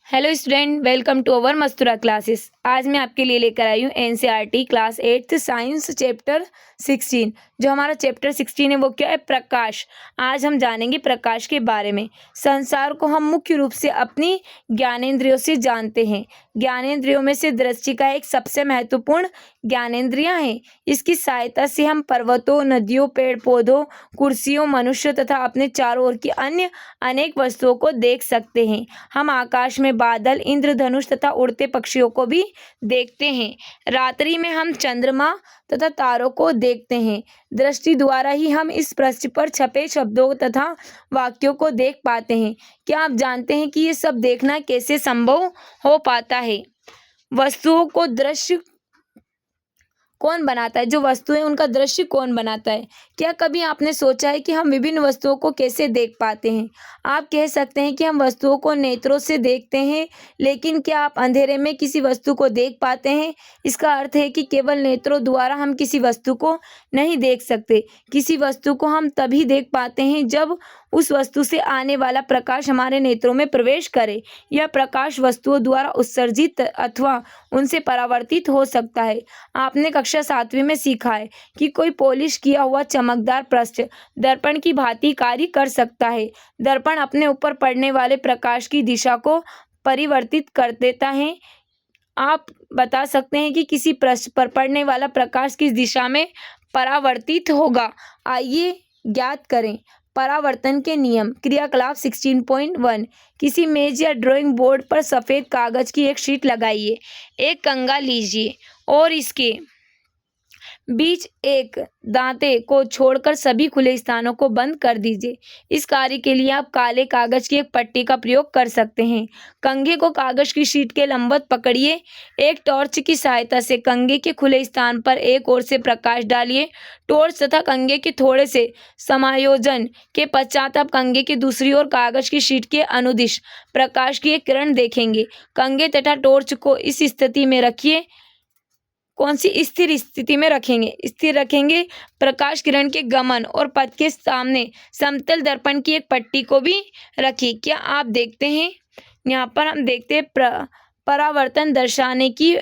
Hello student, welcome to our Mastura classes. आज मैं आपके लिए लेकर आई हूँ एनसीईआरटी क्लास 8 साइंस चैप्टर 16। जो हमारा चैप्टर 16 है वो क्या है? प्रकाश। आज हम जानेंगे प्रकाश के बारे में। संसार को हम मुख्य रूप से अपनी ज्ञानेंद्रियों से जानते हैं। ज्ञानेंद्रियों में से दृष्टि का एक सबसे महत्वपूर्ण ज्ञानेंद्रियां है। इसकी सहायता से हम पर्वतों, नदियों, पेड़ पौधों, कुर्सियों, मनुष्य तथा अपने चारों ओर की अन्य अनेक वस्तुओं को देख सकते हैं। हम आकाश में बादल, इंद्रधनुष तथा उड़ते पक्षियों को भी देखते हैं। रात्रि में हम चंद्रमा तथा तारों को देखते हैं। दृष्टि द्वारा ही हम इस पृष्ठ पर छपे शब्दों तथा वाक्यों को देख पाते हैं। क्या आप जानते हैं कि ये सब देखना कैसे संभव हो पाता है? वस्तुओं को दृश्य कौन बनाता है? जो वस्तु है उनका दृश्य कौन बनाता है? क्या कभी आपने सोचा है कि हम विभिन्न वस्तुओं को कैसे देख पाते हैं? आप कह सकते हैं कि हम वस्तुओं को नेत्रों से देखते हैं, लेकिन क्या आप अंधेरे में किसी वस्तु को देख पाते हैं? इसका अर्थ है कि केवल नेत्रों द्वारा हम किसी वस्तु को नहीं देख सकते। किसी वस्तु को हम तभी देख पाते हैं जब उस वस्तु से आने वाला प्रकाश हमारे नेत्रों में प्रवेश करे। यह प्रकाश वस्तुओं द्वारा उत्सर्जित अथवा उनसे परावर्तित हो सकता है। आपने कक्षा 7वीं में सीखा है कि कोई पॉलिश किया हुआ चमकदार पृष्ठ दर्पण की भांति कार्य कर सकता है। दर्पण अपने ऊपर पड़ने वाले प्रकाश की दिशा को परिवर्तित कर देता है। आप बता सकते हैं कि किसी पृष्ठ पर पड़ने वाला प्रकाश किस दिशा में परावर्तित होगा? आइए ज्ञात करें परावर्तन के नियम। क्रियाकलाप 16.1। किसी मेज या ड्राइंग बोर्ड पर सफ़ेद कागज की एक शीट लगाइए। एक कंघा लीजिए और इसके बीच एक दांते को छोड़कर सभी खुले स्थानों को बंद कर दीजिए। इस कार्य के लिए आप काले कागज की एक पट्टी का प्रयोग कर सकते हैं। कंघे को कागज की शीट के लंबवत पकड़िए। एक टॉर्च की सहायता से कंघे के खुले स्थान पर एक ओर से प्रकाश डालिए। टॉर्च तथा कंघे के थोड़े से समायोजन के पश्चात आप कंघे की दूसरी ओर कागज की शीट के अनुदिश प्रकाश की एक किरण देखेंगे। कंघे तथा टॉर्च को इस स्थिति में रखिए। कौन सी स्थिर स्थिति में रखेंगे? स्थिर रखेंगे। प्रकाश किरण के गमन और पथ के सामने समतल दर्पण की एक पट्टी को भी रखिए। क्या आप देखते हैं? यहाँ पर हम देखते हैं परावर्तन दर्शाने की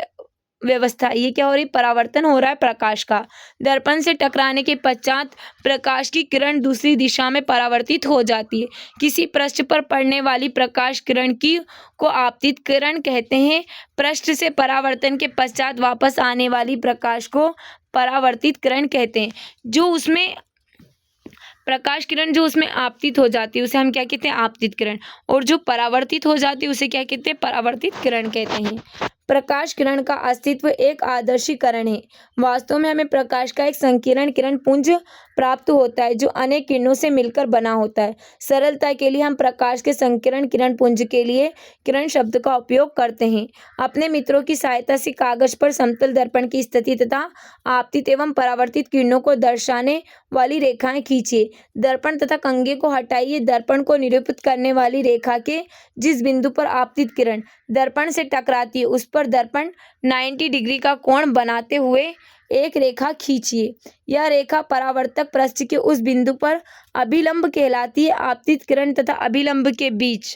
व्यवस्था। ये क्या हो रही? परावर्तन हो रहा है प्रकाश का। दर्पण से टकराने के पश्चात प्रकाश की किरण दूसरी दिशा में परावर्तित हो जाती है। किसी पृष्ठ पर पड़ने वाली प्रकाश किरण को आपतित किरण कहते हैं। पृष्ठ से परावर्तन के पश्चात वापस आने वाली प्रकाश को परावर्तित किरण कहते हैं। जो उसमें प्रकाश किरण जो उसमें आपतित हो जाती है उसे हम क्या कहते हैं? आपतित किरण। और जो परावर्तित हो जाती है उसे क्या कहते हैं? परावर्तित किरण कहते हैं। प्रकाश किरण का अस्तित्व एक आदर्शीकरण है। वास्तव में हमें प्रकाश का एक संकीर्ण किरण पुंज प्राप्त होता है जो अनेक किरणों से मिलकर बना होता है। सरलता के लिए हम प्रकाश के संकीर्ण किरण पुंज के लिए किरण शब्द का उपयोग करते हैं। अपने मित्रों की सहायता से कागज पर समतल दर्पण की स्थिति तथा आपतित एवं परावर्तित किरणों को दर्शाने वाली रेखाएं खींचिए। दर्पण तथा कंघे को हटाइए। दर्पण को निरूपित करने वाली रेखा के जिस बिंदु पर आपतित किरण दर्पण से टकराती है उस पर दर्पण 90 डिग्री का कोण बनाते हुए एक रेखा खींचिए। यह रेखा परावर्तक पृष्ठ के उस बिंदु पर अभिलंब कहलाती है। आपतित किरण तथा अभिलंब के बीच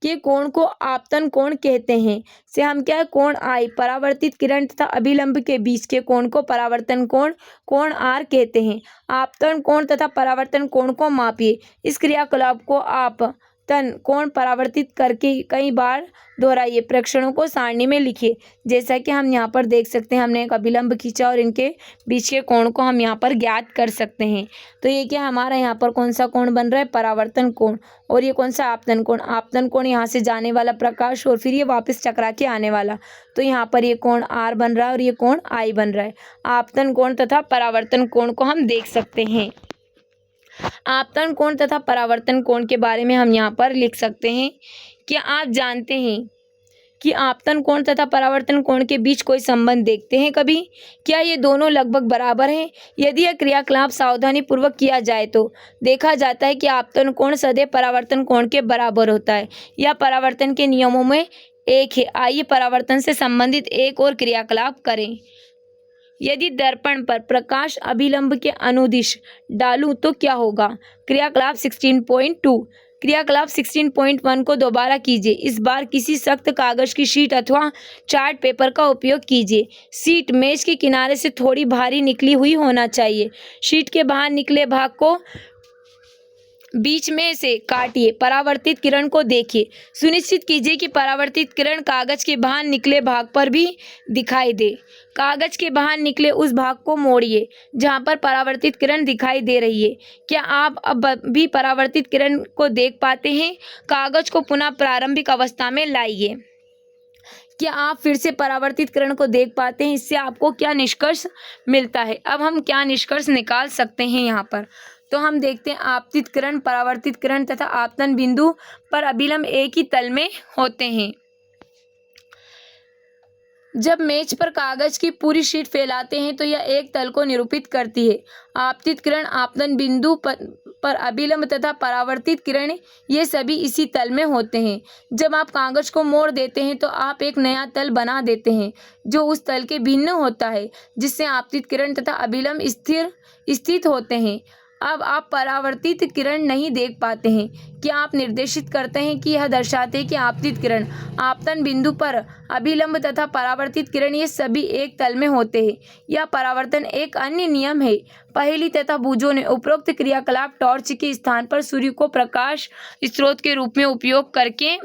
के कोण को आपतन कोण कहते हैं। से हम क्या है? कोण आई। परावर्तित किरण तथा अभिलंब के बीच के कोण को परावर्तन कोण, कोण आर कहते हैं। आपतन कोण तथा परावर्तन कोण को मापिए। इस क्रियाकलाप को आप तन कोण परावर्तित करके कई बार दोहराइए। प्रेक्षणों को सारणी में लिखिए। जैसा कि हम यहाँ पर देख सकते हैं, हमने एक अभिलंब खींचा और इनके बीच के कोण को हम यहाँ पर ज्ञात कर सकते हैं। तो ये क्या हमारा यहाँ पर कौन सा कोण बन रहा है? परावर्तन कोण। और ये कौन सा? आपतन कोण। आपतन कोण यहाँ से जाने वाला प्रकाश और फिर ये वापस टकरा के आने वाला। तो यहाँ पर ये कोण आर बन रहा है और ये कोण आई बन रहा है। आपतन कोण तथा परावर्तन कोण को हम देख सकते हैं। आपतन कोण तथा परावर्तन कोण के बारे में हम यहाँ पर लिख सकते हैं। क्या आप जानते हैं कि आपतन कोण तथा परावर्तन कोण के बीच कोई संबंध देखते हैं कभी? क्या ये दोनों लगभग बराबर हैं? यदि यह क्रियाकलाप सावधानी पूर्वक किया जाए तो देखा जाता है कि आपतन कोण सदैव परावर्तन कोण के बराबर होता है। यह परावर्तन के नियमों में एक है। आइए परावर्तन से संबंधित एक और क्रियाकलाप करें। यदि दर्पण पर प्रकाश अभिलंब के अनुदिश डालूं तो क्या होगा? क्रियाकलाप 16.2। क्रियाकलाप 16.1 को दोबारा कीजिए। इस बार किसी सख्त कागज की शीट अथवा चार्ट पेपर का उपयोग कीजिए। शीट मेज के किनारे से थोड़ी बाहरी निकली हुई होना चाहिए। शीट के बाहर निकले भाग को बीच में से काटिए। परावर्तित किरण को देखिए। सुनिश्चित कीजिए कि परावर्तित किरण कागज के बाहर निकले भाग पर भी दिखाई दे। कागज के बाहर निकले उस भाग को मोड़िए जहां पर परावर्तित किरण दिखाई दे रही है। क्या आप अब भी परावर्तित किरण को देख पाते हैं? कागज को पुनः प्रारंभिक अवस्था में लाइए। क्या आप फिर से परावर्तित किरण को देख पाते हैं? इससे आपको क्या निष्कर्ष मिलता है? अब हम क्या निष्कर्ष निकाल सकते हैं यहाँ पर? तो हम देखते हैं आपतित किरण, परावर्तित किरण तथा आपतन बिंदु पर अभिलंब एक ही तल में होते हैं। जब मेज पर कागज की पूरी शीट फैलाते हैं तो यह एक तल को निरूपित करती है। आपतित किरण, आपतन बिंदु पर अभिलंब तथा परावर्तित किरण ये सभी इसी तल में होते हैं। जब आप कागज को मोड़ देते हैं तो आप एक नया तल बना देते हैं जो उस तल के भिन्न होता है जिससे आपतित किरण तथा अभिलंब स्थित होते हैं। अब आप परावर्तित किरण नहीं देख पाते हैं। क्या आप निर्देशित करते हैं कि यह दर्शाते हैं कि आपतित किरण, आपतन बिंदु पर अभिलंब तथा परावर्तित किरण ये सभी एक तल में होते हैं। यह परावर्तन एक अन्य नियम है। पहेली तथा बूझों ने उपरोक्त क्रियाकलाप टॉर्च के स्थान पर सूर्य को प्रकाश स्रोत के रूप में उपयोग करके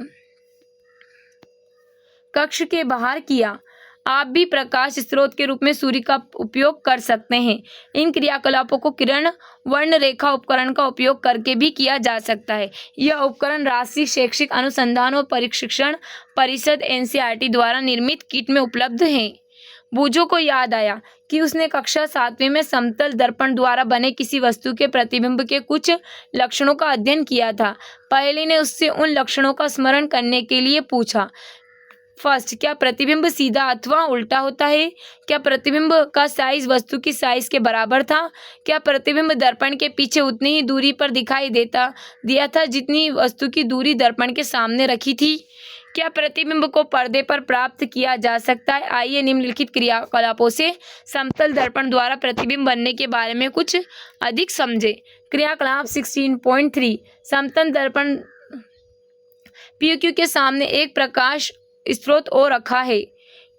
कक्ष के बाहर किया। आप भी प्रकाश स्रोत के रूप में सूर्य का उपयोग कर सकते हैं। इन क्रियाकलापों को किरण वर्ण रेखा उपकरण का उपयोग करके भी किया जा सकता है। यह उपकरण राष्ट्रीय शैक्षिक अनुसंधान और प्रशिक्षण परिषद NCERT द्वारा निर्मित किट में उपलब्ध हैं। बूझो को याद आया कि उसने कक्षा 7वीं में समतल दर्पण द्वारा बने किसी वस्तु के प्रतिबिंब के कुछ लक्षणों का अध्ययन किया था। पहेली ने उससे उन लक्षणों का स्मरण करने के लिए पूछा। फर्स्ट, क्या प्रतिबिंब सीधा अथवा उल्टा होता है? क्या प्रतिबिंब का साइज वस्तु की साइज के बराबर था? क्या प्रतिबिंब दर्पण के पीछे उतनी ही दूरी पर दिखाई दिया था जितनी वस्तु की दूरी दर्पण के सामने रखी थी? क्या प्रतिबिंब को पर्दे पर प्राप्त किया जा सकता है? आइए निम्नलिखित क्रियाकलापों से समतल दर्पण द्वारा प्रतिबिंब बनने के बारे में कुछ अधिक समझें। क्रियाकलाप 16.3 समतल दर्पण PQ के सामने एक प्रकाश स्रोत O रखा है।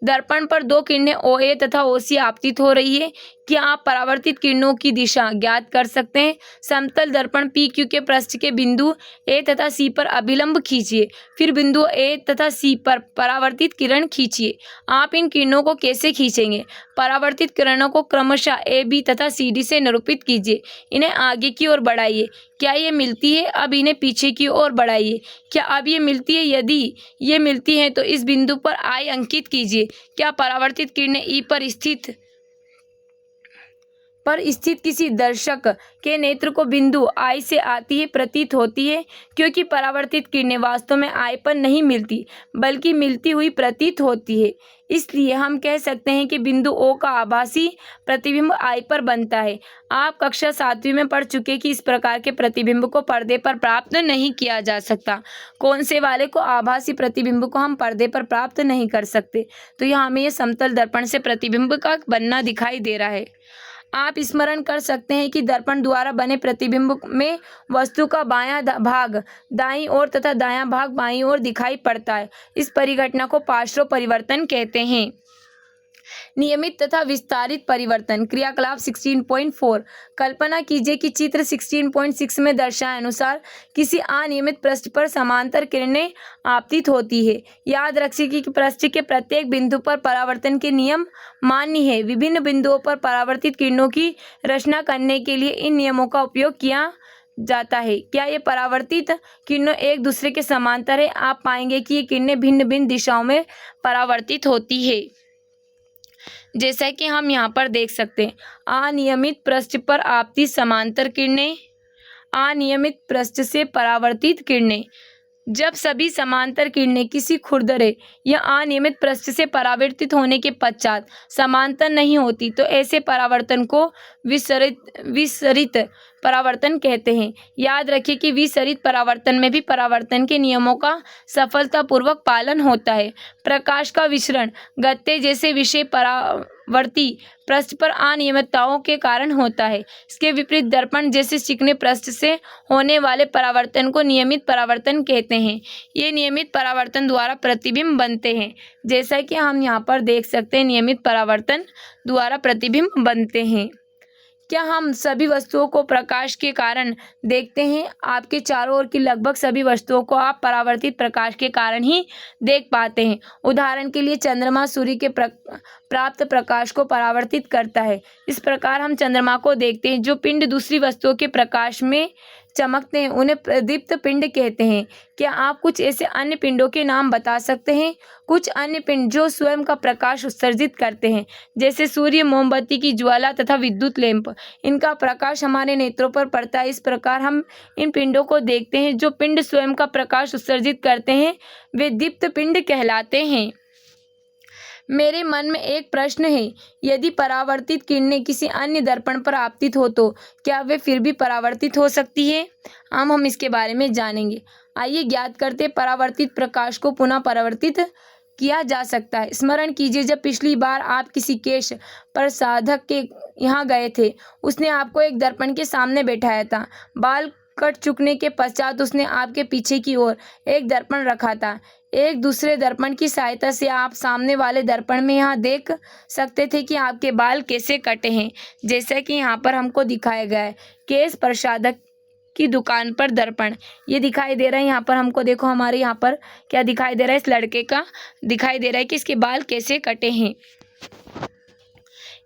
दर्पण पर दो किरणें OA तथा OC आपतित हो रही है। क्या आप परावर्तित किरणों की दिशा ज्ञात कर सकते हैं? समतल दर्पण PQ के पृष्ठ के बिंदु A तथा C पर अभिलंब खींचिए। फिर बिंदु A तथा C पर परावर्तित किरण खींचिए। आप इन किरणों को कैसे खींचेंगे? परावर्तित किरणों को क्रमशः A, B तथा CD से निरूपित कीजिए। इन्हें आगे की ओर बढ़ाइए। क्या ये मिलती है? अब इन्हें पीछे की ओर बढ़ाइए। क्या अब ये मिलती है? यदि ये मिलती है तो इस बिंदु पर I अंकित कीजिए। क्या परावर्तित किरणें E पर स्थित किसी दर्शक के नेत्र को बिंदु I से आती है प्रतीत होती है? क्योंकि परावर्तित किरणें वास्तव में I पर नहीं मिलती बल्कि मिलती हुई प्रतीत होती है, इसलिए हम कह सकते हैं कि बिंदु O का आभासी प्रतिबिंब I पर बनता है। आप कक्षा 7वीं में पढ़ चुके कि इस प्रकार के प्रतिबिंब को पर्दे पर प्राप्त नहीं किया जा सकता। कौन से वाले को? आभासी प्रतिबिंब को हम पर्दे पर प्राप्त नहीं कर सकते। तो यहाँ हमें ये समतल दर्पण से प्रतिबिंब का बनना दिखाई दे रहा है। आप स्मरण कर सकते हैं कि दर्पण द्वारा बने प्रतिबिंब में वस्तु का बायां भाग दाईं ओर तथा दायां भाग बाईं ओर दिखाई पड़ता है। इस परिघटना को पार्श्व परिवर्तन कहते हैं। नियमित तथा विस्तारित परिवर्तन। क्रियाकलाप 16.4 कल्पना कीजिए कि चित्र 16.6 में दर्शाए अनुसार किसी अनियमित पृष्ठ पर समांतर किरणें आपतित होती है। याद रखिए कि पृष्ठ के प्रत्येक बिंदु पर परावर्तन के नियम मान्य है। विभिन्न बिंदुओं पर परावर्तित किरणों की रचना करने के लिए इन नियमों का उपयोग किया जाता है। क्या ये परावर्तित किरणें एक दूसरे के समांतर है? आप पाएंगे कि ये किरणें भिन्न भिन्न दिशाओं में परावर्तित होती है। जैसा कि हम यहाँ पर देख सकते हैं, अनियमित पृष्ठ पर आपतित समांतर किरणें, अनियमित पृष्ठ से परावर्तित किरणें। जब सभी समांतर किरणें किसी खुरदरे या अनियमित पृष्ठ से परावर्तित होने के पश्चात समांतर नहीं होती तो ऐसे परावर्तन को विसरित परावर्तन कहते हैं। याद रखिए कि विसरित परावर्तन में भी परावर्तन के नियमों का सफलतापूर्वक पालन होता है। प्रकाश का विसरण, गत्ते जैसे विषय वर्ती पृष्ठ पर अनियमितताओं के कारण होता है। इसके विपरीत दर्पण जैसे चिकने पृष्ठ से होने वाले परावर्तन को नियमित परावर्तन कहते हैं। ये नियमित परावर्तन द्वारा प्रतिबिंब बनते हैं। जैसा कि हम यहाँ पर देख सकते हैं, नियमित परावर्तन द्वारा प्रतिबिंब बनते हैं। क्या हम सभी वस्तुओं को प्रकाश के कारण देखते हैं? आपके चारों ओर की लगभग सभी वस्तुओं को आप परावर्तित प्रकाश के कारण ही देख पाते हैं। उदाहरण के लिए चंद्रमा सूर्य के प्राप्त प्रकाश को परावर्तित करता है। इस प्रकार हम चंद्रमा को देखते हैं। जो पिंड दूसरी वस्तुओं के प्रकाश में चमकते हैं उन्हें प्रदीप्त पिंड कहते हैं। क्या आप कुछ ऐसे अन्य पिंडों के नाम बता सकते हैं? कुछ अन्य पिंड जो स्वयं का प्रकाश उत्सर्जित करते हैं, जैसे सूर्य, मोमबत्ती की ज्वाला तथा विद्युत लैंप। इनका प्रकाश हमारे नेत्रों पर पड़ता है। इस प्रकार हम इन पिंडों को देखते हैं। जो पिंड स्वयं का प्रकाश उत्सर्जित करते हैं वे दीप्त पिंड कहलाते हैं। मेरे मन में एक प्रश्न है, यदि परावर्तित किरणें किसी अन्य दर्पण पर आपतित हो तो क्या वे फिर भी परावर्तित हो सकती है? हम इसके बारे में जानेंगे। आइए ज्ञात करते, परावर्तित प्रकाश को पुनः परावर्तित किया जा सकता है। स्मरण कीजिए, जब पिछली बार आप किसी केश प्रसाधक के यहाँ गए थे, उसने आपको एक दर्पण के सामने बैठाया था। बाल कट चुकने के पश्चात उसने आपके पीछे की ओर एक दर्पण रखा था। एक दूसरे दर्पण की सहायता से आप सामने वाले दर्पण में यहाँ देख सकते थे कि आपके बाल कैसे कटे हैं। जैसा कि यहाँ पर हमको दिखाया गया है, केश प्रसाधक की दुकान पर दर्पण ये दिखाई दे रहा है। यहाँ पर हमको देखो, हमारे यहाँ पर क्या दिखाई दे रहा है, इस लड़के का दिखाई दे रहा है कि इसके बाल कैसे कटे हैं।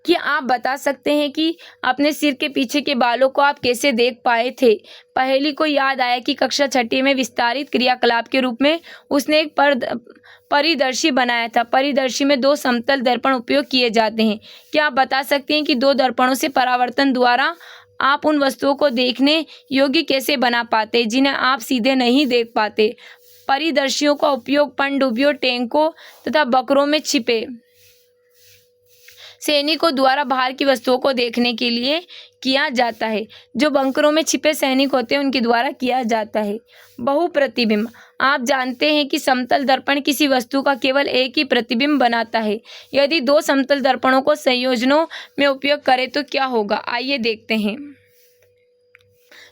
क्या आप बता सकते हैं कि अपने सिर के पीछे के बालों को आप कैसे देख पाए थे? पहेली को याद आया कि कक्षा 6 में विस्तारित क्रियाकलाप के रूप में उसने एक परिदर्शी बनाया था। परिदर्शी में 2 समतल दर्पण उपयोग किए जाते हैं। क्या आप बता सकते हैं कि 2 दर्पणों से परावर्तन द्वारा आप उन वस्तुओं को देखने योग्य कैसे बना पाते जिन्हें आप सीधे नहीं देख पाते? परिदर्शियों का उपयोग पनडुब्बियों, टैंकों तथा बकरों में छिपे सैनिकों द्वारा बाहर की वस्तुओं को देखने के लिए किया जाता है। जो बंकरों में छिपे सैनिक होते हैं उनके द्वारा किया जाता है। बहुप्रतिबिंब, आप जानते हैं कि समतल दर्पण किसी वस्तु का केवल एक ही प्रतिबिंब बनाता है। यदि 2 समतल दर्पणों को संयोजनों में उपयोग करें तो क्या होगा? आइए देखते हैं।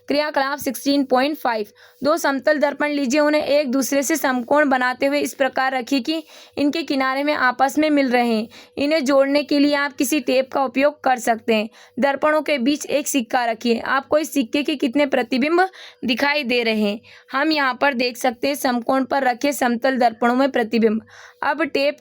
क्रियाकलाप 16.5। 2 समतल दर्पण लीजिए, उन्हें एक दूसरे से समकोण बनाते हुए इस प्रकार रखिए कि इनके किनारे में आपस में मिल रहे हैं। इन्हें जोड़ने के लिए आप किसी टेप का उपयोग कर सकते हैं। दर्पणों के बीच एक सिक्का रखिए। आपको इस सिक्के के कितने प्रतिबिंब दिखाई दे रहे हैं? हम यहाँ पर देख सकते हैं समकोण पर रखे समतल दर्पणों में प्रतिबिंब। अब टेप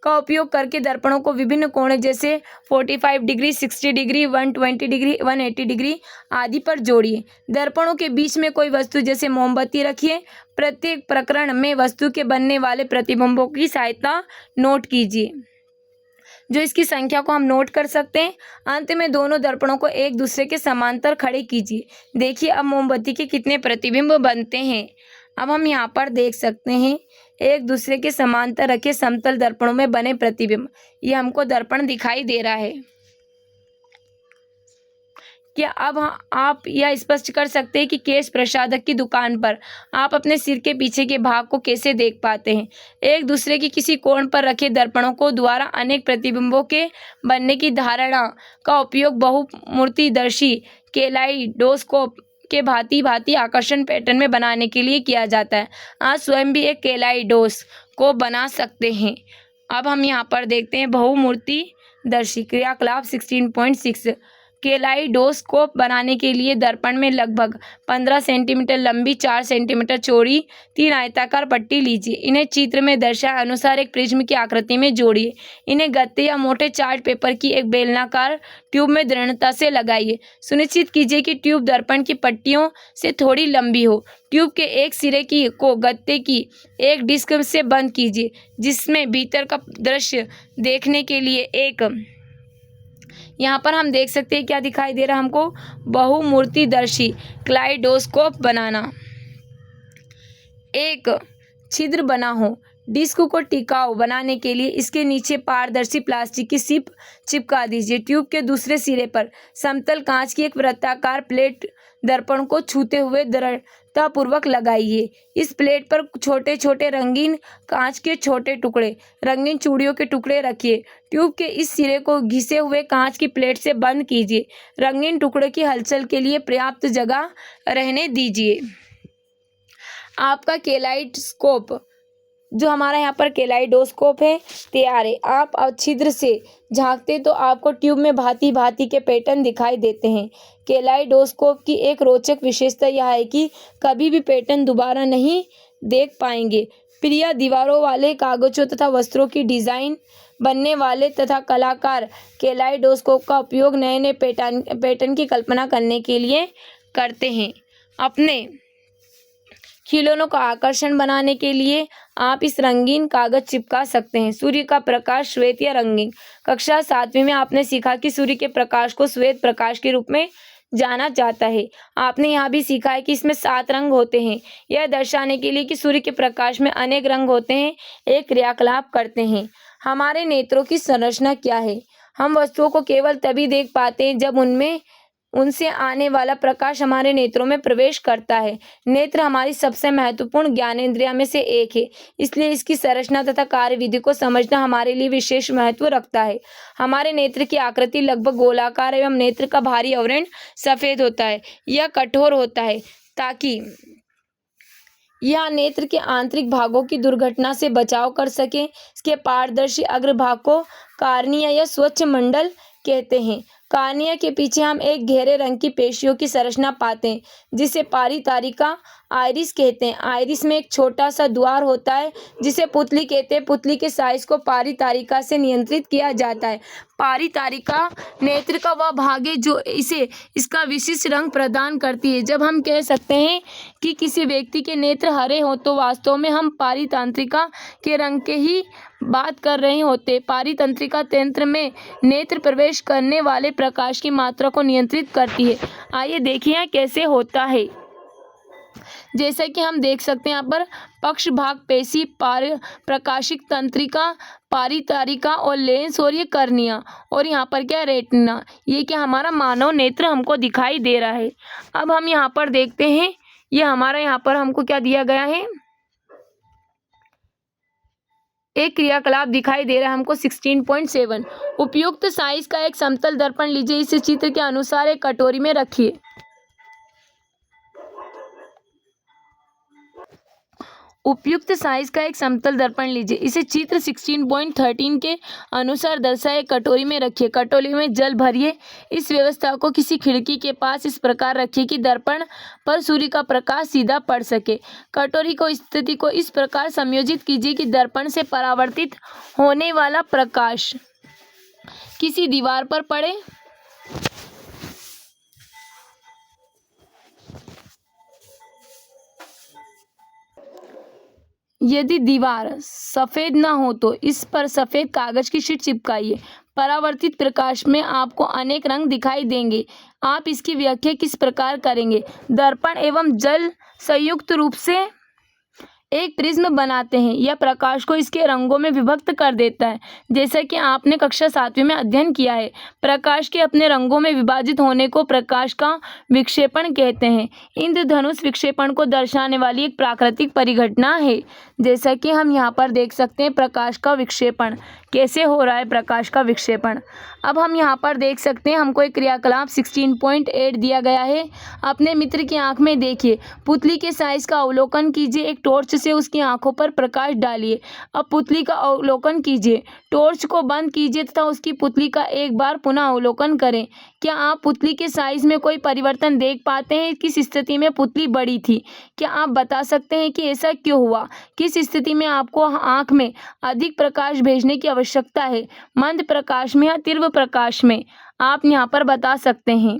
का उपयोग करके दर्पणों को विभिन्न कोण जैसे 45 डिग्री, 60 डिग्री, 120 डिग्री, 180 डिग्री आदि पर जोड़िए। दर्पणों के बीच में कोई वस्तु जैसे मोमबत्ती रखिए। प्रत्येक प्रकरण में वस्तु के बनने वाले प्रतिबिंबों की सहायता नोट कीजिए, जो इसकी संख्या को हम नोट कर सकते हैं। अंत में दोनों दर्पणों को एक दूसरे के समांतर खड़े कीजिए। देखिए अब मोमबत्ती के कितने प्रतिबिंब बनते हैं। अब हम यहाँ पर देख सकते हैं एक दूसरे के समांतर रखे समतल दर्पणों में बने प्रतिबिंब। ये हमको दर्पण दिखाई दे रहा है। क्या अब आप यह स्पष्ट कर सकते हैं कि केश प्रसाधक की दुकान पर आप अपने सिर के पीछे के भाग को कैसे देख पाते हैं? एक दूसरे की किसी कोण पर रखे दर्पणों को द्वारा अनेक प्रतिबिंबों के बनने की धारणा का उपयोग बहुमूर्तिदर्शी कैलाइडोस्कोप के भांति भांति आकर्षण पैटर्न में बनाने के लिए किया जाता है। आज स्वयं भी एक कैलाइडोस्कोप बना सकते हैं। अब हम यहाँ पर देखते हैं बहुमूर्तिदर्शी क्रियाकलाप 16.6। कैलाइडोस्कोप बनाने के लिए दर्पण में लगभग 15 सेंटीमीटर लंबी, 4 सेंटीमीटर चौड़ी 3 आयताकार पट्टी लीजिए। इन्हें चित्र में दर्शाए अनुसार एक प्रिज्म की आकृति में जोड़िए। इन्हें गत्ते या मोटे चार्ट पेपर की एक बेलनाकार ट्यूब में दृढ़ता से लगाइए। सुनिश्चित कीजिए कि ट्यूब दर्पण की पट्टियों से थोड़ी लंबी हो। ट्यूब के एक सिरे को गत्ते की एक डिस्क से बंद कीजिए, जिसमें भीतर का दृश्य देखने के लिए एक यहाँ पर हम देख सकते हैं क्या दिखाई दे रहा है हमको, बहुमूर्तिदर्शी कैलाइडोस्कोप बनाना। एक छिद्र बना हो। डिस्क को टिकाऊ बनाने के लिए इसके नीचे पारदर्शी प्लास्टिक की सिप चिपका दीजिए। ट्यूब के दूसरे सिरे पर समतल कांच की एक वृत्ताकार प्लेट दर्पण को छूते हुए पूर्वक लगाइए। इस प्लेट पर छोटे छोटे रंगीन कांच के छोटे टुकड़े, रंगीन चूड़ियों के टुकड़े रखिए। ट्यूब के इस सिरे को घिसे हुए कांच की प्लेट से बंद कीजिए। रंगीन टुकड़े की हलचल के लिए पर्याप्त जगह रहने दीजिए। आपका केलाइडोस्कोप, जो हमारा यहाँ पर केलाइडोस्कोप है, तैयार है। आप छिद्र से झांकते तो आपको ट्यूब में भांति भांति के पैटर्न दिखाई देते हैं। केलाइडोस्कोप की एक रोचक विशेषता यह है कि कभी भी पैटर्न दोबारा नहीं देख पाएंगे। प्रिय दीवारों वाले कागजों तथा वस्त्रों की डिजाइन बनने वाले तथा कलाकार केलाइडोस्कोप का उपयोग नए नए पैटर्न की कल्पना करने के लिए करते हैं। अपने खिलौनों का आकर्षण बनाने के लिए आप इस रंगीन कागज चिपका सकते हैं। सूर्य का प्रकाश श्वेत या रंगीन। कक्षा 7वीं में आपने सीखा कि सूर्य के प्रकाश को श्वेत प्रकाश के रूप में जाना जाता है। आपने यहाँ भी सीखा है कि इसमें 7 रंग होते हैं। यह दर्शाने के लिए कि सूर्य के प्रकाश में अनेक रंग होते हैं, एक क्रियाकलाप करते हैं। हमारे नेत्रों की संरचना क्या है? हम वस्तुओं को केवल तभी देख पाते हैं जब उनसे आने वाला प्रकाश हमारे नेत्रों में प्रवेश करता है। नेत्र हमारी सबसे महत्वपूर्ण ज्ञानेंद्रिय में से एक है, इसलिए इसकी संरचना तथा कार्यविधि को समझना हमारे लिए विशेष महत्व रखता है। हमारे नेत्र की आकृति लगभग गोलाकार एवं नेत्र का बाहरी आवरण सफेद होता है। यह कठोर होता है ताकि यह नेत्र के आंतरिक भागों की दुर्घटना से बचाव कर सके। इसके पारदर्शी अग्रभाग को कार्निया या स्वच्छ मंडल कहते हैं। कार्निया के पीछे हम एक गहरे रंग की पेशियों की संरचना पाते हैं, जिसे पारीतारिका आइरिस कहते हैं। आइरिस में एक छोटा सा द्वार होता है जिसे पुतली कहते हैं। पुतली के साइज को पारीतारिका से नियंत्रित किया जाता है। पारीतारिका नेत्र का वह भाग है जो इसका विशिष्ट रंग प्रदान करती है। जब हम कह सकते हैं कि किसी व्यक्ति के नेत्र हरे हो तो वास्तव में हम पारीतंत्रिका के रंग के ही बात कर रहे होते। पारीतंत्रिका तंत्र में नेत्र प्रवेश करने वाले प्रकाश की मात्रा को नियंत्रित करती है। आइए देखिए कैसे होता है। जैसा कि हम देख सकते हैं यहाँ पर पक्ष भाग पेशी, प्रकाशिक तंत्रिका, पारीतारिका और लेंस, और ये कर्निया, और यहाँ पर क्या रेटिना। ये क्या हमारा मानव नेत्र हमको दिखाई दे रहा है। अब हम यहाँ पर देखते हैं, ये हमारा यहाँ पर हमको क्या दिया गया है, एक क्रियाकलाप दिखाई दे रहा है हमको 16.7। उपयुक्त साइज का एक समतल दर्पण लीजिए। इस चित्र के अनुसार एक कटोरी में रखिए। उपयुक्त साइज का एक समतल दर्पण लीजिए। इसे चित्र 16.13 के अनुसार दर्शाए कटोरी में रखिए। कटोरी में जल भरिए। इस व्यवस्था को किसी खिड़की के पास इस प्रकार रखिए कि दर्पण पर सूर्य का प्रकाश सीधा पड़ सके। कटोरी को स्थिति को इस प्रकार समायोजित कीजिए कि दर्पण से परावर्तित होने वाला प्रकाश किसी दीवार पर पड़े। यदि दीवार सफ़ेद ना हो तो इस पर सफ़ेद कागज की शीट चिपकाइए। परावर्तित प्रकाश में आपको अनेक रंग दिखाई देंगे। आप इसकी व्याख्या किस प्रकार करेंगे? दर्पण एवं जल संयुक्त रूप से एक प्रिज्म बनाते हैं। यह प्रकाश को इसके रंगों में विभक्त कर देता है। जैसा कि आपने कक्षा 7वीं में अध्ययन किया है, प्रकाश के अपने रंगों में विभाजित होने को प्रकाश का विक्षेपण कहते हैं। इंद्रधनुष विक्षेपण को दर्शाने वाली एक प्राकृतिक परिघटना है। जैसा कि हम यहाँ पर देख सकते हैं प्रकाश का विक्षेपण कैसे हो रहा है। प्रकाश का विक्षेपण अब हम यहाँ पर देख सकते हैं हमको एक क्रियाकलाप 16.8 दिया गया है। अपने मित्र की आंख में देखिए। पुतली के साइज का अवलोकन कीजिए। एक टॉर्च से उसकी आंखों पर प्रकाश डालिए। अब पुतली का अवलोकन कीजिए। टॉर्च को बंद कीजिए तथा उसकी पुतली का एक बार पुनः अवलोकन करें। क्या आप पुतली के साइज में कोई परिवर्तन देख पाते हैं? किस स्थिति में पुतली बड़ी थी? क्या आप बता सकते हैं कि ऐसा क्यों हुआ? किस स्थिति में आपको आंख में अधिक प्रकाश भेजने की आवश्यकता है? मंद प्रकाश में या तीव्र प्रकाश में? आप यहाँ पर बता सकते हैं।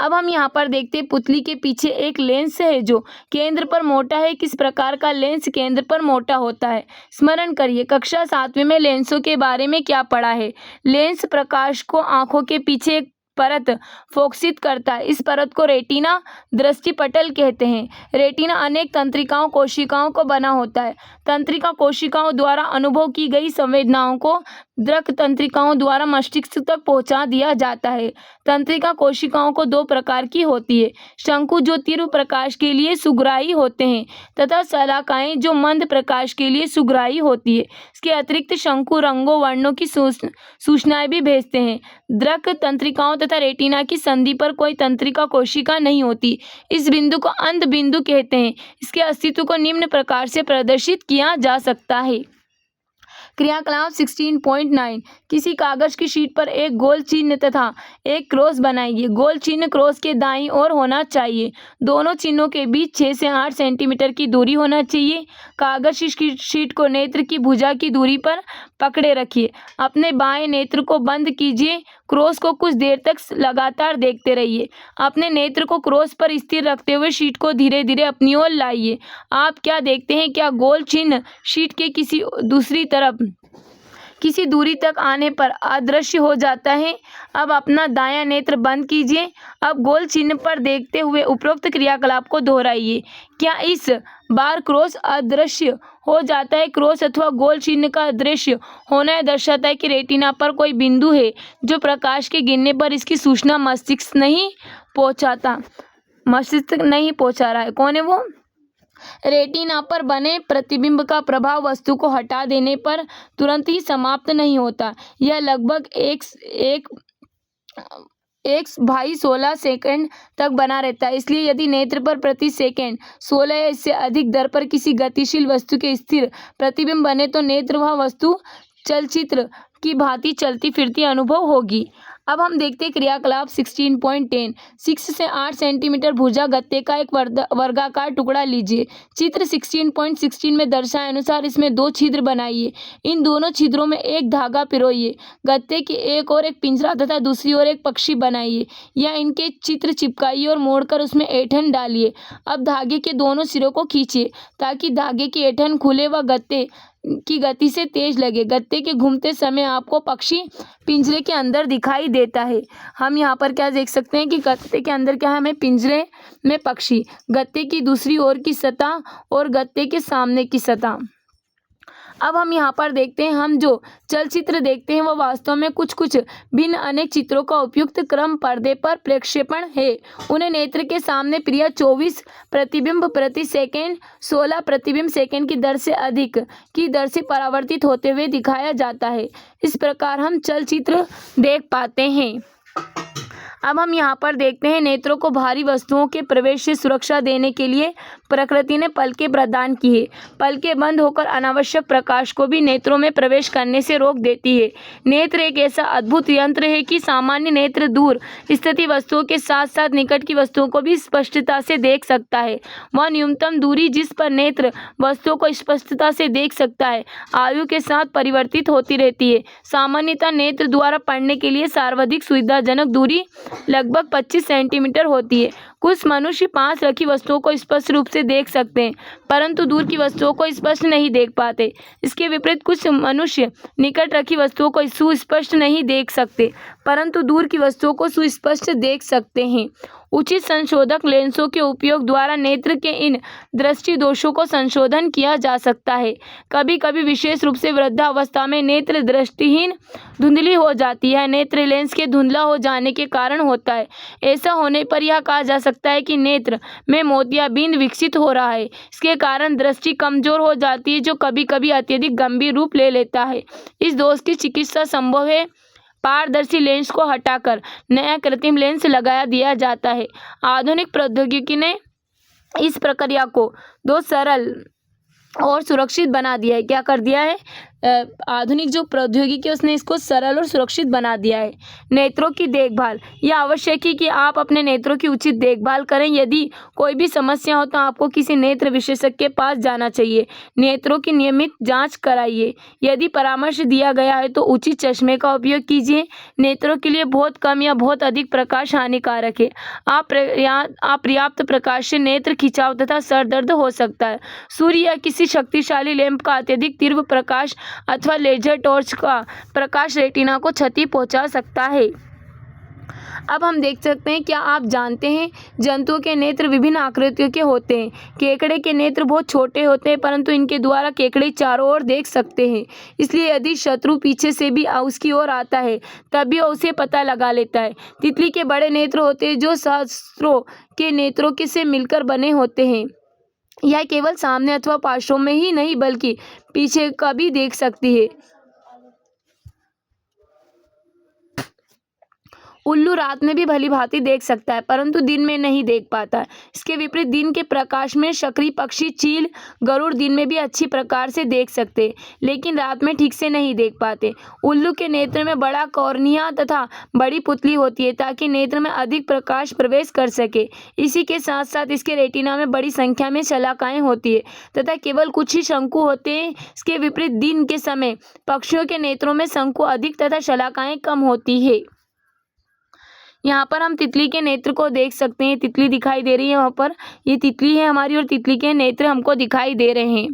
अब हम यहाँ पर देखते हैं पुतली के पीछे एक लेंस है जो केंद्र पर मोटा है। किस प्रकार का लेंस केंद्र पर मोटा होता है? स्मरण करिए कक्षा 7वीं में लेंसों के बारे में क्या पढ़ा है। लेंस प्रकाश को आंखों के पीछे एक परत फोकसित करता है। इस परत को रेटिना दृष्टिपटल कहते हैं। रेटिना अनेक तंत्रिकाओं कोशिकाओं को बना होता है। तंत्रिका कोशिकाओं द्वारा अनुभव की गई संवेदनाओं को दृक तंत्रिकाओं द्वारा मस्तिष्क तक पहुंचा दिया जाता है। तंत्रिका कोशिकाओं को दो प्रकार की होती है, शंकु जो तीव्र प्रकाश के लिए सुग्राही होते हैं तथा शलाकाएं जो मंद प्रकाश के लिए सुग्राही होती है। इसके अतिरिक्त शंकु रंगों वर्णों की सूचनाएं भी भेजते हैं। दृक तंत्रिकाओं तथा रेटिना की संधि पर कोई तंत्रिका कोशिका नहीं होती। इस बिंदु को अंध बिंदु कहते हैं। इसके अस्तित्व को निम्न प्रकार से प्रदर्शित किया जा सकता है। क्रियाकलाप 16.9 किसी कागज की शीट पर एक गोल चिन्ह तथा एक क्रॉस बनाइए। गोल चिन्ह क्रॉस के दाईं ओर होना चाहिए। दोनों चिन्हों के बीच 6 से 8 सेंटीमीटर की दूरी होना चाहिए। कागज की शीट को नेत्र की भुजा की दूरी पर पकड़े रखिए। अपने बाएं नेत्र को बंद कीजिए। क्रॉस को कुछ देर तक लगातार देखते रहिए। अपने नेत्र को क्रॉस पर स्थिर रखते हुए शीट को धीरे धीरे अपनी ओर लाइए। आप क्या देखते हैं? क्या गोल चिन्ह शीट के किसी दूसरी तरफ किसी दूरी तक आने पर अदृश्य हो जाता है? अब अपना दायां नेत्र बंद कीजिए। अब गोल चिन्ह पर देखते हुए उपरोक्त क्रियाकलाप को दोहराइए। क्या इस बार क्रॉस अदृश्य हो जाता है? क्रॉस अथवा गोल चिन्ह का अदृश्य होना यह दर्शाता है कि रेटिना पर कोई बिंदु है जो प्रकाश के गिरने पर इसकी सूचना मस्तिष्क नहीं पहुंचा रहा है। कौन है वो? रेटिना पर बने प्रतिबिंब का प्रभाव वस्तु को हटा देने पर तुरंत ही समाप्त नहीं होता। यह लगभग एक भाई 16 सेकंड तक बना रहता है। इसलिए यदि नेत्र पर प्रति सेकंड 16 या इससे अधिक दर पर किसी गतिशील वस्तु के स्थिर प्रतिबिंब बने तो नेत्र वह वस्तु चलचित्र की भांति चलती फिरती अनुभव होगी। अब हम देखते हैं क्रियाकलाप 16.10 6 से 8 सेंटीमीटर भुजा गत्ते का एक वर्गाकार टुकड़ा लीजिए। चित्र 16.16 में दर्शाए अनुसार इसमें 2 छिद्र बनाइए। इन दोनों छिद्रों में एक धागा पिरोइए। गत्ते की एक ओर एक पिंजरा तथा दूसरी ओर एक पक्षी बनाइए या इनके चित्र चिपकाइए और मोड़कर उसमें ऐंठन डालिए। अब धागे के दोनों सिरों को खींचिए ताकि धागे की ऐंठन खुले व गत्ते की गति से तेज लगे। गत्ते के घूमते समय आपको पक्षी पिंजरे के अंदर दिखाई देता है। हम यहाँ पर क्या देख सकते हैं कि गत्ते के अंदर क्या है? हमें पिंजरे में पक्षी, गत्ते की दूसरी ओर की सतह और गत्ते के सामने की सतह। अब हम यहाँ पर देखते हैं, हम जो चलचित्र देखते हैं वह वास्तव में कुछ भिन्न अनेक चित्रों का उपयुक्त क्रम पर्दे पर प्रक्षेपण है। उन्हें नेत्र के सामने प्रिय 24 प्रतिबिंब प्रति सेकंड 16 प्रतिबिंब सेकंड की दर से अधिक की दर से परावर्तित होते हुए दिखाया जाता है। इस प्रकार हम चलचित्र देख पाते हैं। अब हम यहाँ पर देखते हैं, नेत्रों को भारी वस्तुओं के प्रवेश से सुरक्षा देने के लिए प्रकृति ने पलकें प्रदान की है। पलकें बंद होकर अनावश्यक प्रकाश को भी नेत्रों में प्रवेश करने से रोक देती है। नेत्र एक ऐसा अद्भुत यंत्र है कि सामान्य नेत्र दूर स्थित वस्तुओं के साथ साथ निकट की वस्तुओं को भी स्पष्टता से देख सकता है। वह न्यूनतम दूरी जिस पर नेत्र वस्तुओं को स्पष्टता से देख सकता है आयु के साथ परिवर्तित होती रहती है। सामान्यतः नेत्र द्वारा पढ़ने के लिए सर्वाधिक सुविधाजनक दूरी लगभग 25 सेंटीमीटर होती है। कुछ मनुष्य पास रखी वस्तुओं को स्पष्ट रूप से देख सकते हैं परंतु दूर की वस्तुओं को स्पष्ट नहीं देख पाते। इसके विपरीत कुछ मनुष्य निकट रखी वस्तुओं को सुस्पष्ट नहीं देख सकते परंतु दूर की वस्तुओं को सुस्पष्ट देख सकते हैं। उचित संशोधक लेंसों के उपयोग द्वारा नेत्र के इन दृष्टि दोषों को संशोधन किया जा सकता है। कभी कभी विशेष रूप से वृद्धावस्था में नेत्र दृष्टिहीन धुंधली हो जाती है। नेत्र लेंस के धुंधला हो जाने के कारण होता है। ऐसा होने पर यह कहा जा सकता है कि नेत्र में मोतियाबिंद विकसित हो रहा है। इसके कारण दृष्टि कमजोर हो जाती है जो कभी कभी अत्यधिक गंभीर रूप ले लेता है। इस दोष की चिकित्सा संभव है। पारदर्शी लेंस को हटाकर नया कृत्रिम लेंस लगाया दिया जाता है। आधुनिक प्रौद्योगिकी ने इस प्रक्रिया को दो सरल और सुरक्षित बना दिया है। क्या कर दिया है? आधुनिक जो प्रौद्योगिकी है उसने इसको सरल और सुरक्षित बना दिया है। नेत्रों की देखभाल, यह आवश्यक है कि आप अपने नेत्रों की उचित देखभाल करें। यदि कोई भी समस्या हो तो आपको किसी नेत्र विशेषज्ञ के पास जाना चाहिए। नेत्रों की नियमित जांच कराइए। यदि परामर्श दिया गया है तो उचित चश्मे का उपयोग कीजिए। नेत्रों के लिए बहुत कम या बहुत अधिक प्रकाश हानिकारक है। अपर्याप्त प्रकाश से नेत्र खिंचाव तथा सर दर्द हो सकता है। सूर्य या किसी शक्तिशाली लैंप का अत्यधिक तीव्र प्रकाश अथवा लेजर टॉर्च का प्रकाश रेटिना को क्षति पहुंचा सकता है। अब हम देख सकते हैं, क्या आप जानते हैं जंतुओं के नेत्र विभिन्न आकृतियों के होते हैं। केकड़े के नेत्र बहुत छोटे होते हैं, परंतु इनके द्वारा केकड़े चारों ओर देख सकते हैं। इसलिए यदि शत्रु पीछे से भी उसकी ओर आता है तब भी उसे पता लगा लेता है। तितली के बड़े नेत्र होते हैं जो सहस्त्रों के नेत्रों के से मिलकर बने होते हैं। यह केवल सामने अथवा पार्श्व में ही नहीं बल्कि पीछे का भी देख सकती है। उल्लू रात में भी भली भांति देख सकता है, परंतु दिन में नहीं देख पाता। इसके विपरीत दिन के प्रकाश में शकरी पक्षी, चील, गरुड़ दिन में भी अच्छी प्रकार से देख सकते, लेकिन रात में ठीक से नहीं देख पाते। उल्लू के नेत्र में बड़ा कॉर्निया तथा बड़ी पुतली होती है ताकि नेत्र में अधिक प्रकाश प्रवेश कर सके। इसी के साथ साथ इसके रेटिना में बड़ी संख्या में शलाकाएं होती है तथा केवल कुछ ही शंकु होते हैं। इसके विपरीत दिन के समय पक्षियों के नेत्रों में शंकु अधिक तथा शलाकाएं कम होती है। यहाँ पर हम तितली के नेत्र को देख सकते हैं। तितली दिखाई दे रही है, वहाँ पर ये तितली है हमारी और तितली के नेत्र हमको दिखाई दे रहे हैं।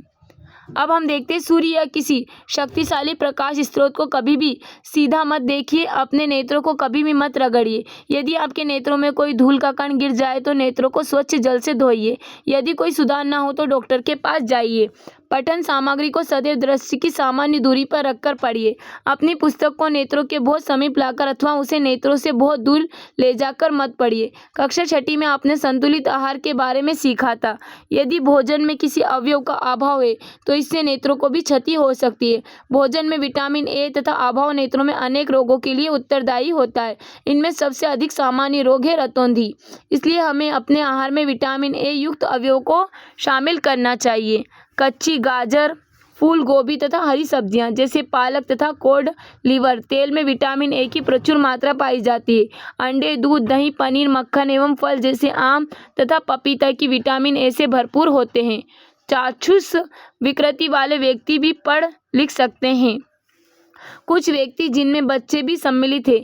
अब हम देखते हैं, सूर्य या किसी शक्तिशाली प्रकाश स्रोत को कभी भी सीधा मत देखिए। अपने नेत्रों को कभी भी मत रगड़िए। यदि आपके नेत्रों में कोई धूल का कण गिर जाए तो नेत्रों को स्वच्छ जल से धोइए। यदि कोई सुधार ना हो तो डॉक्टर के पास जाइए। पठन सामग्री को सदैव दृष्टि की सामान्य दूरी पर रखकर पढ़िए। अपनी पुस्तक को नेत्रों के बहुत समीप लाकर अथवा उसे नेत्रों से बहुत दूर ले जाकर मत पढ़िए। कक्षा 6 में आपने संतुलित आहार के बारे में सीखा था। यदि भोजन में किसी अवयव का अभाव है तो इससे नेत्रों को भी क्षति हो सकती है। भोजन में विटामिन ए तथा अभाव नेत्रों में अनेक रोगों के लिए उत्तरदायी होता है। इनमें सबसे अधिक सामान्य रोग है रतौंधी। इसलिए हमें अपने आहार में विटामिन ए युक्त अवयवों को शामिल करना चाहिए। कच्ची गाजर, फूल गोभी तथा हरी सब्जियां जैसे पालक तथा कोड लीवर तेल में विटामिन ए की प्रचुर मात्रा पाई जाती है। अंडे, दूध, दही, पनीर, मक्खन एवं फल जैसे आम तथा पपीता की विटामिन ए से भरपूर होते हैं। चाक्षुष विकृति वाले व्यक्ति भी पढ़ लिख सकते हैं। कुछ व्यक्ति जिनमें बच्चे भी सम्मिलित हैं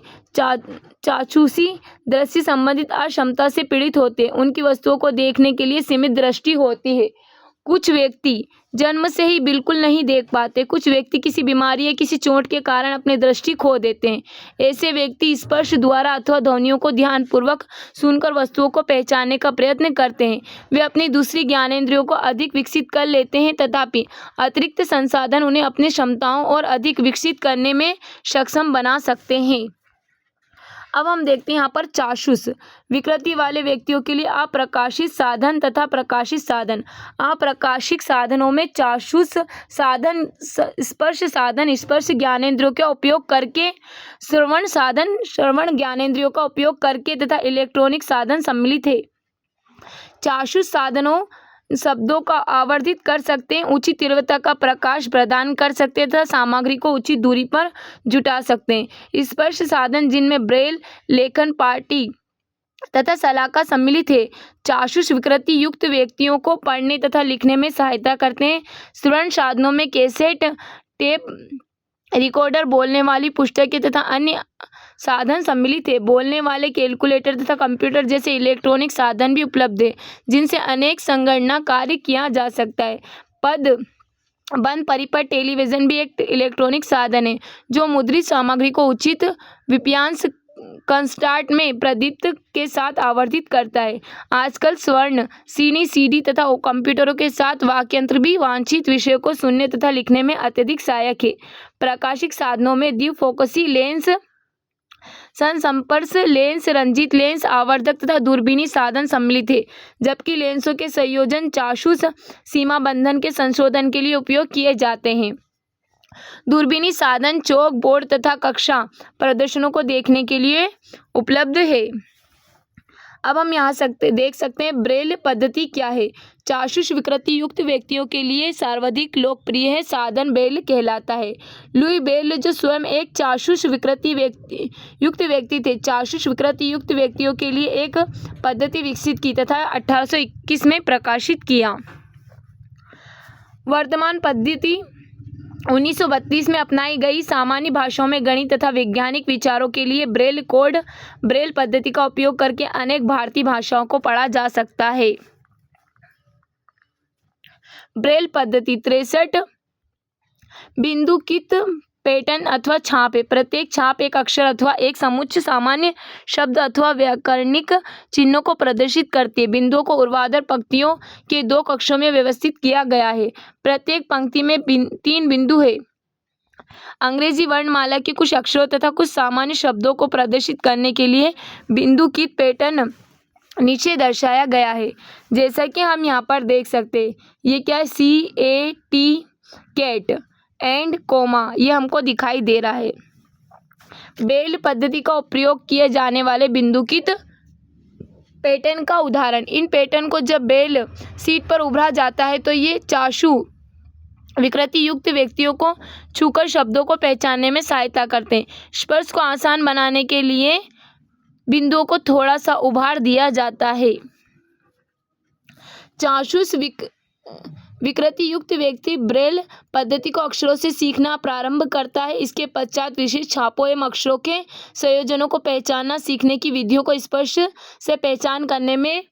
चाक्षुषी दृष्टि संबंधित अक्षमता से पीड़ित होते हैं। उनकी वस्तुओं को देखने के लिए सीमित दृष्टि होती है। कुछ व्यक्ति जन्म से ही बिल्कुल नहीं देख पाते। कुछ व्यक्ति किसी बीमारी या किसी चोट के कारण अपनी दृष्टि खो देते हैं। ऐसे व्यक्ति स्पर्श द्वारा अथवा ध्वनियों को ध्यानपूर्वक सुनकर वस्तुओं को पहचानने का प्रयत्न करते हैं। वे अपनी दूसरी ज्ञानेंद्रियों को अधिक विकसित कर लेते हैं, तथापि अतिरिक्त संसाधन उन्हें अपनी क्षमताओं और अधिक विकसित करने में सक्षम बना सकते हैं। अब हम देखते हैं यहाँ पर चाक्षुष विकृति वाले व्यक्तियों के लिए अप्रकाशित साधन तथा प्रकाशित साधन। अप्रकाशित साधनों में चाक्षुष साधन, स्पर्श साधन स्पर्श ज्ञानेंद्रियों का उपयोग करके, श्रवण साधन श्रवण ज्ञानेंद्रियों का उपयोग करके तथा इलेक्ट्रॉनिक साधन सम्मिलित है। चाक्षुष साधनों शब्दों का आवर्धित कर सकते हैं, उचित तीव्रता का प्रकाश प्रदान कर सकते हैं तथा सामग्री को उचित दूरी पर जुटा सकते हैं। स्पर्श साधन जिनमें ब्रेल, लेखन पाटी तथा सलाका सम्मिलित है, चाक्षुष विकृति युक्त व्यक्तियों को पढ़ने तथा लिखने में सहायता करते हैं। श्रवण साधनों में कैसेट, टेप रिकॉर्डर, बोलने वाली पुस्तकें तथा अन्य साधन सम्मिलित है। बोलने वाले कैलकुलेटर तथा कंप्यूटर जैसे इलेक्ट्रॉनिक साधन भी उपलब्ध है जिनसे अनेक संगणना कार्य किया जा सकता है। बंद परिपथ टेलीविजन भी एक इलेक्ट्रॉनिक साधन है जो मुद्रित सामग्री को उचित विषयांश कंस्टार्ट में प्रदीप्त के साथ आवर्धित करता है। आजकल स्वर्ण सीडी, सीडी तथा कंप्यूटरों के साथ वाक्यंत्र भी वांछित विषयों को सुनने तथा लिखने में अत्यधिक सहायक है। प्रकाशिक साधनों में द्विफोकसी लेंस, संस्पर्श लेंस, रंजित लेंस, आवर्धक तथा दूरबीनी साधन सम्मिलित है, जबकि लेंसों के संयोजन चाक्षुष सीमा बंधन के संशोधन के लिए उपयोग किए जाते हैं। दूरबीनी साधन चौक बोर्ड तथा कक्षा प्रदर्शनों को देखने के लिए उपलब्ध है। अब हम यहाँ देख सकते हैं ब्रेल पद्धति क्या है। चाक्षुष विकृति युक्त व्यक्तियों के लिए सर्वाधिक लोकप्रिय है साधन ब्रेल कहलाता है। लुई ब्रेल जो स्वयं एक चाक्षुष विकृति युक्त व्यक्ति थे, चाक्षुष विकृति युक्त व्यक्तियों के लिए एक पद्धति विकसित की तथा 1821 में प्रकाशित किया। वर्तमान पद्धति 1932 में अपनाई गई। सामान्य भाषाओं में गणित तथा वैज्ञानिक विचारों के लिए ब्रेल कोड, ब्रेल पद्धति का उपयोग करके अनेक भारतीय भाषाओं को पढ़ा जा सकता है। ब्रेल पद्धति 63 बिंदुकित पैटर्न अथवा छाप है। प्रत्येक छाप एक अक्षर अथवा एक समुच्चय सामान्य शब्द अथवा व्याकरणिक चिन्हों को प्रदर्शित करती है। बिंदुओं को ऊर्ध्वाधर पंक्तियों के 2 कक्षों में व्यवस्थित किया गया है। प्रत्येक पंक्ति में 3 बिंदु है। अंग्रेजी वर्णमाला के कुछ अक्षरों तथा कुछ सामान्य शब्दों को प्रदर्शित करने के लिए बिंदुकीत पैटर्न नीचे दर्शाया गया है। जैसा कि हम यहाँ पर देख सकते हैं, ये क्या है, CAT कैट एंड कोमा, ये हमको दिखाई दे रहा है। बेल पद्धति का उपयोग किए जाने वाले बिंदुकीत पैटर्न का उदाहरण। इन पैटर्न को जब बेल शीट पर उभरा जाता है तो ये चाशु विकृति युक्त व्यक्तियों को छूकर शब्दों को पहचानने में सहायता करते हैं। स्पर्श को आसान बनाने के लिए बिंदुओं को थोड़ा सा उभार दिया जाता है। चाक्षुष विकृति युक्त व्यक्ति ब्रेल पद्धति को अक्षरों से सीखना प्रारंभ करता है। इसके पश्चात विशेष छापों एवं अक्षरों के संयोजनों को पहचानना सीखने की विधियों को स्पर्श से पहचान करने में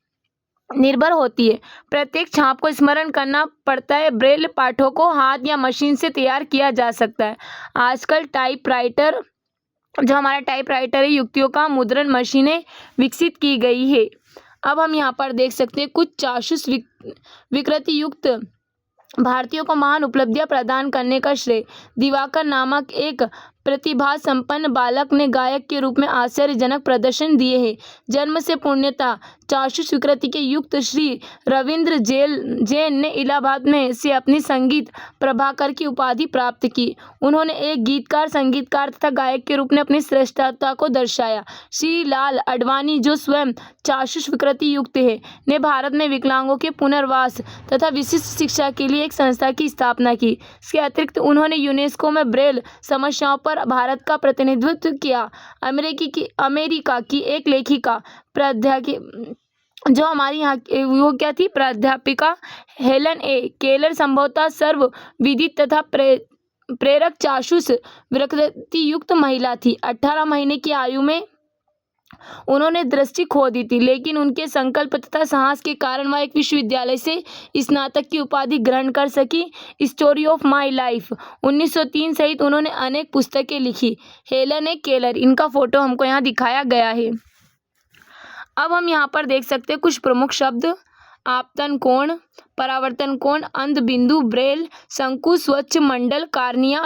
निर्भर होती है। प्रत्येक छाप को स्मरण करना पड़ता है। ब्रेल पाठों को हाथ या मशीन से तैयार किया जा सकता है। आजकल टाइपराइटर, जो हमारा टाइपराइटर है, युक्तियों का मुद्रण मशीनें विकसित की गई है। अब हम यहाँ पर देख सकते हैं कुछ चाक्षुष विकृति युक्त भारतीयों को महान उपलब्धियां प्रदान करने का श्रेय दिवाकर नामक एक प्रतिभा संपन्न बालक ने गायक के रूप में आश्चर्यजनक प्रदर्शन दिए हैं। जन्म से पूर्णतः चाक्षुष विकृति के युक्त श्री रविंद्र जैन ने इलाहाबाद में से अपनी संगीत प्रभाकर की उपाधि प्राप्त की। उन्होंने एक गीतकार, संगीतकार तथा गायक के रूप में अपनी श्रेष्ठता को दर्शाया। श्री लाल अडवाणी, जो स्वयं चाक्षुष विकृति युक्त है, ने भारत में विकलांगों के पुनर्वास तथा विशिष्ट शिक्षा के लिए एक संस्था की स्थापना की। इसके अतिरिक्त उन्होंने यूनेस्को में ब्रेल समस्याओं पर भारत का प्रतिनिधित्व किया। अमेरिका की एक लेखिका जो हमारी यहाँ वो क्या थी, प्राध्यापिका हेलन ए केलर संभवतः सर्वविदित तथा प्रेरक चाक्षुष विकृति युक्त महिला थी। 18 महीने की आयु में उन्होंने दृष्टि खो दी थी, लेकिन उनके संकल्प तथा साहस के कारण वह एक विश्वविद्यालय से स्नातक की उपाधि ग्रहण कर सकी। स्टोरी ऑफ माई लाइफ 1903 सहित उन्होंने अनेक पुस्तकें लिखी। हेलन ए केलर, इनका फोटो हमको यहाँ दिखाया गया है। अब हम यहाँ पर देख सकते हैं कुछ प्रमुख शब्द: आपतन कोण, परावर्तन कोण, अंध बिंदु, ब्रेल, शंकु, स्वच्छ मंडल, कार्निया,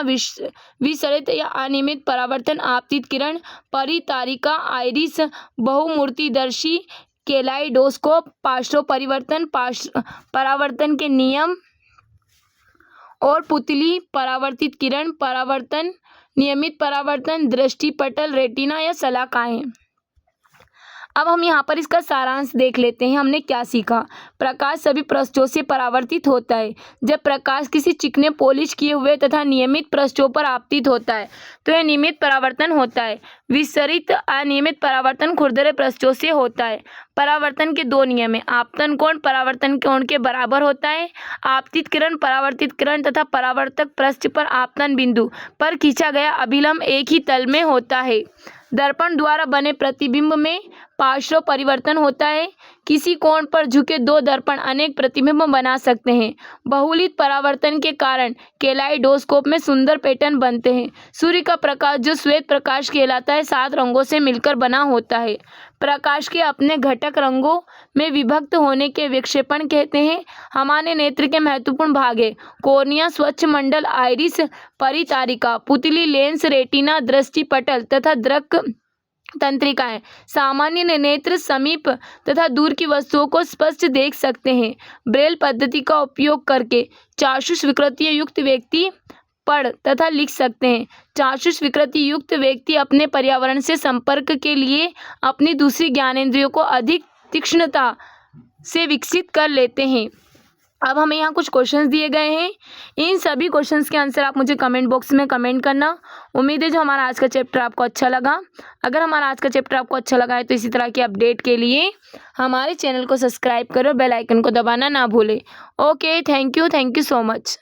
विसरित या अनियमित परावर्तन, आपतित किरण, परितारिका, आइरिस, बहुमूर्तिदर्शी, केलाइडोस्कोप, पार्श्व परिवर्तन, परावर्तन के नियम और पुतली, परावर्तित किरण, परावर्तन, नियमित परावर्तन, दृष्टिपटल, रेटिना या शलाकाएं। अब हम यहाँ पर इसका सारांश देख लेते हैं। हमने क्या सीखा? प्रकाश सभी पृष्ठों से परावर्तित होता है। जब प्रकाश किसी चिकने पॉलिश किए हुए तथा नियमित पृष्ठों पर आपतित होता है तो यह नियमित परावर्तन होता है। विसरित अनियमित परावर्तन खुरदरे पृष्ठों से होता है। परावर्तन के 2 नियम है। आपतन कोण परावर्तन कोण के बराबर होता है। आपतित किरण परावर्तित किरण तथा परावर्तक पृष्ठ पर आपतन बिंदु पर खींचा गया अभिलंब एक ही तल में होता है। दर्पण द्वारा बने प्रतिबिंब में पार्श्व परिवर्तन होता है। किसी कोण पर झुके 2 दर्पण अनेक प्रतिबिंब बना सकते हैं। बहुलित परावर्तन के कारण केलाइडोस्कोप में सुंदर पैटर्न बनते हैं। सूर्य का प्रकाश, जो श्वेत प्रकाश कहलाता है, 7 रंगों से मिलकर बना होता है। प्रकाश के अपने घटक रंगों में विभक्त होने के विक्षेपण कहते हैं। हमारे नेत्र के महत्वपूर्ण भाग है: कॉर्निया, स्वच्छ मंडल, आइरिस, परितारिका, पुतली, लेंस, रेटिना, दृष्टिपटल तथा दृक् तंत्रिकाएं। सामान्य नेत्र समीप तथा दूर की वस्तुओं को स्पष्ट देख सकते हैं। ब्रेल पद्धति का उपयोग करके चाक्षुष विकृति युक्त व्यक्ति पढ़ तथा लिख सकते हैं। चाक्षुष विकृति युक्त व्यक्ति अपने पर्यावरण से संपर्क के लिए अपनी दूसरी ज्ञानेंद्रियों को अधिक तीक्ष्णता से विकसित कर लेते हैं। अब हमें यहाँ कुछ क्वेश्चंस दिए गए हैं। इन सभी क्वेश्चंस के आंसर आप मुझे कमेंट बॉक्स में कमेंट करना। उम्मीद है जो हमारा आज का चैप्टर आपको अच्छा लगा। अगर हमारा आज का चैप्टर आपको अच्छा लगा है तो इसी तरह की अपडेट के लिए हमारे चैनल को सब्सक्राइब करो, बेल आइकन को दबाना ना भूलें। Okay, thank you so much.